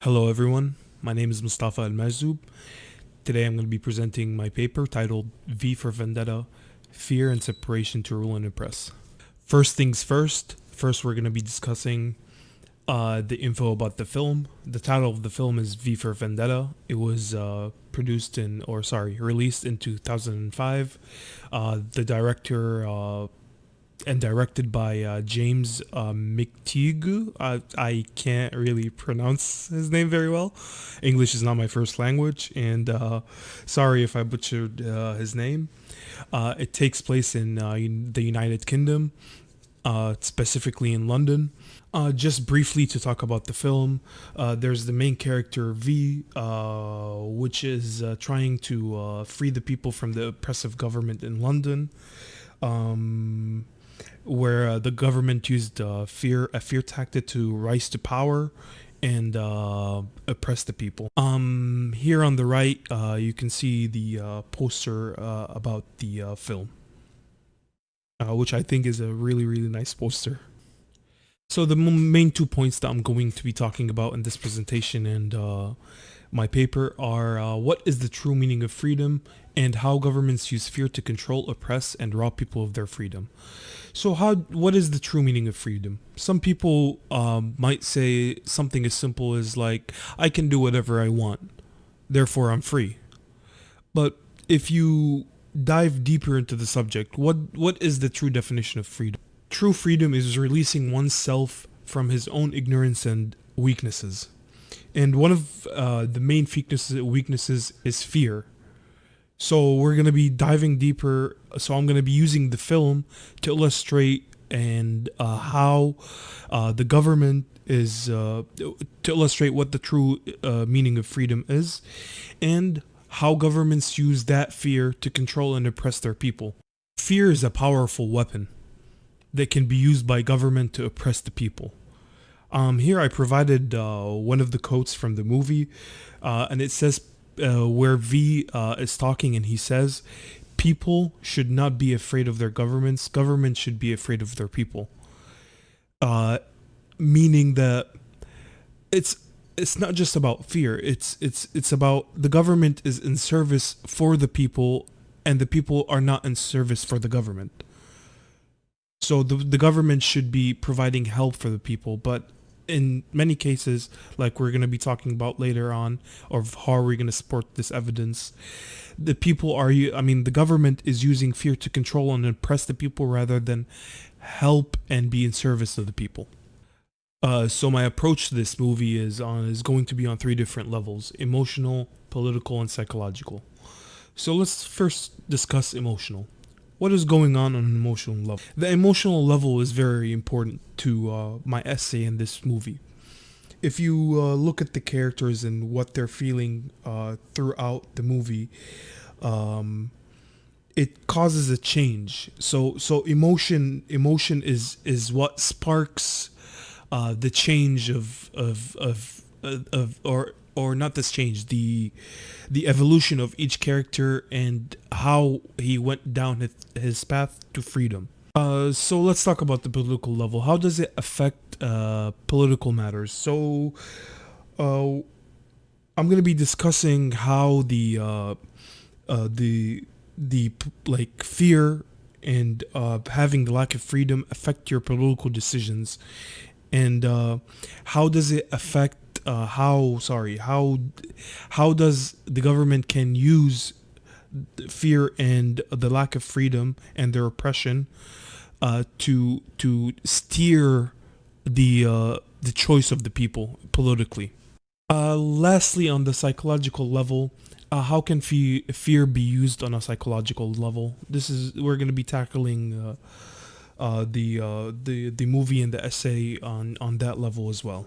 Hello everyone, my name is Mustafa Al-Majzoub. Today I'm going to be presenting my paper titled V for Vendetta, Fear and Separation to Rule and Oppress. First things first we're going to be discussing the info about the film. The title of the film is V for Vendetta. It was released in 2005. The director and directed by James McTeague. I can't really pronounce his name very well. English is not my first language, and sorry if I butchered his name. It takes place in the United Kingdom, specifically in London. Just briefly to talk about the film, there's the main character V, which is trying to free the people from the oppressive government in London. Where the government used a fear tactic to rise to power and oppress the people. Here on the right, you can see the poster about the film, which I think is a really nice poster. So the main 2 points that I'm going to be talking about in this presentation and my paper are what is the true meaning of freedom and how governments use fear to control, oppress, and rob people of their freedom. So what is the true meaning of freedom? Some people might say something as simple as like, I can do whatever I want, therefore I'm free. But if you dive deeper into the subject, what is the true definition of freedom? True freedom is releasing oneself from his own ignorance and weaknesses. And one of the main weaknesses is fear. So we're going to be diving deeper. So I'm going to be using the film to illustrate and how the government is, to illustrate what the true meaning of freedom is, and how governments use that fear to control and oppress their people. Fear is a powerful weapon that can be used by government to oppress the people. Here I provided one of the quotes from the movie, and it says where V is talking and he says, people should not be afraid of their governments, governments should be afraid of their people. Meaning that it's not just about fear, it's about the government is in service for the people and the people are not in service for the government. So the government should be providing help for the people, but in many cases, like we're going to be talking about later on, or how we're going to support this evidence, the government is using fear to control and oppress the people rather than help and be in service of the people. So my approach to this movie is going to be on 3 different levels: emotional, political, and psychological. So let's first discuss emotional. What is going on an emotional level? The emotional level is very important to my essay in this movie. If you look at the characters and what they're feeling throughout the movie, it causes a change. So emotion is what sparks the change or not this change, the evolution of each character and how he went down his path to freedom. So let's talk about the political level. How does it affect political matters? So I'm going to be discussing how the like fear and having the lack of freedom affect your political decisions, and how does it affect how does the government can use fear and the lack of freedom and their oppression to steer the choice of the people politically. Lastly, on the psychological level, how can fear be used on a psychological level? We're going to be tackling the movie and the essay on that level as well.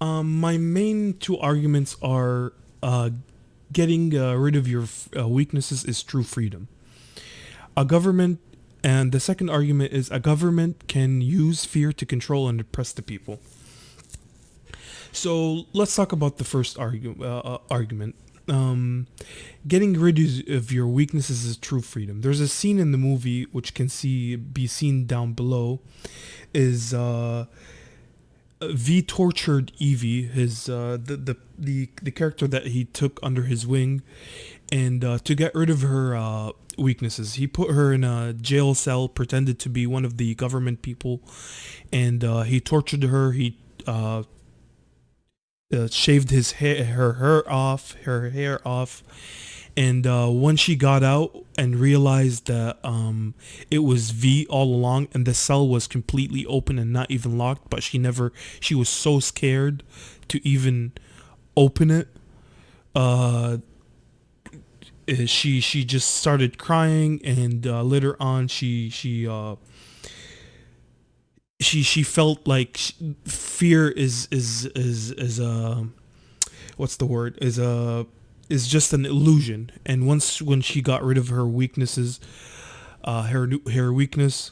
My main 2 arguments are getting rid of your weaknesses is true freedom. And the second argument is a government can use fear to control and oppress the people. So let's talk about the first argument. um, getting rid of your weaknesses is true freedom. There's a scene in the movie which can be seen down below. Is V tortured Evie, his the character that he took under his wing, and to get rid of her weaknesses, he put her in a jail cell, pretended to be one of the government people, and he tortured her. He shaved her hair off, and when she got out and realized that it was V all along, and the cell was completely open and not even locked, but she was so scared to even open it. Uh, she just started crying, and later on she felt like fear is what's the word, is just an illusion. And when she got rid of her weaknesses, her weakness,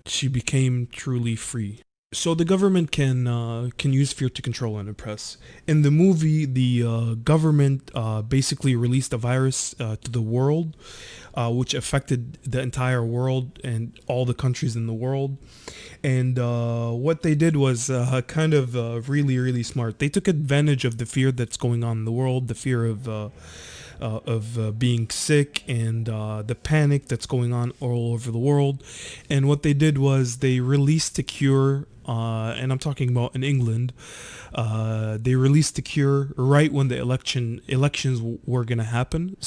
she became truly free. So the government can use fear to control and oppress. In the movie, the government basically released a virus to the world, which affected the entire world and all the countries in the world. And what they did was kind of really smart. They took advantage of the fear that's going on in the world, the fear of being sick, and the panic that's going on all over the world. And what they did was they released a cure, and I'm talking about in England. They released the cure right when the elections were gonna happen.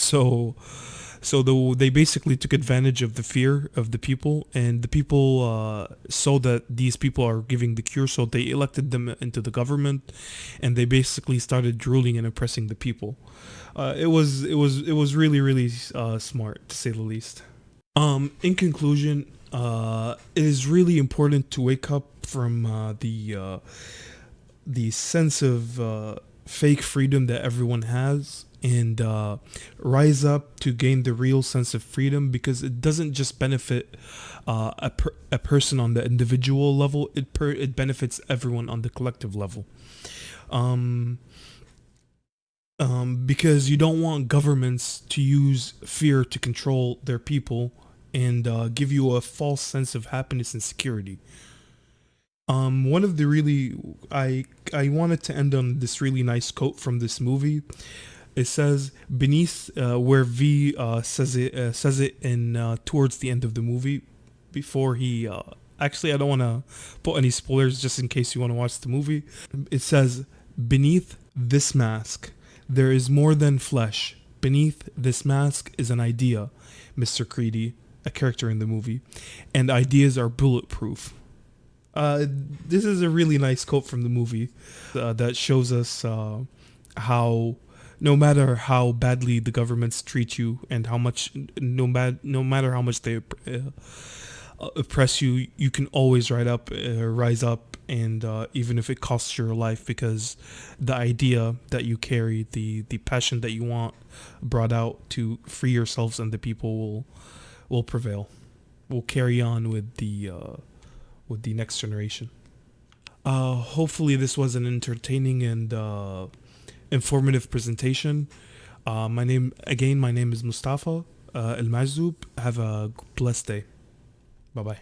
They basically took advantage of the fear of the people, and the people saw that these people are giving the cure, so they elected them into the government, and they basically started ruling and oppressing the people. It was really smart, to say the least. In conclusion, it is really important to wake up from the sense of fake freedom that everyone has, and rise up to gain the real sense of freedom, because it doesn't just benefit a person on the individual level. It benefits everyone on the collective level. Um, because you don't want governments to use fear to control their people and give you a false sense of happiness and security. One of the really I wanted to end on this really nice quote from this movie. It says beneath where V says it in towards the end of the movie, before he actually, I don't want to put any spoilers just in case you want to watch the movie. It says, beneath this mask there is more than flesh. Beneath this mask is an idea, Mr. Creedy, a character in the movie, and ideas are bulletproof. This is a really nice quote from the movie that shows us how no matter how badly the governments treat you, and how much no matter how much they oppress you, you can always rise up, and even if it costs your life, because the idea that you carry, the passion that you want brought out to free yourselves and the people will prevail. Will carry on with the next generation. Hopefully this was an entertaining and informative presentation. My name is Mustafa El Majzoub. Have a blessed day. Bye bye.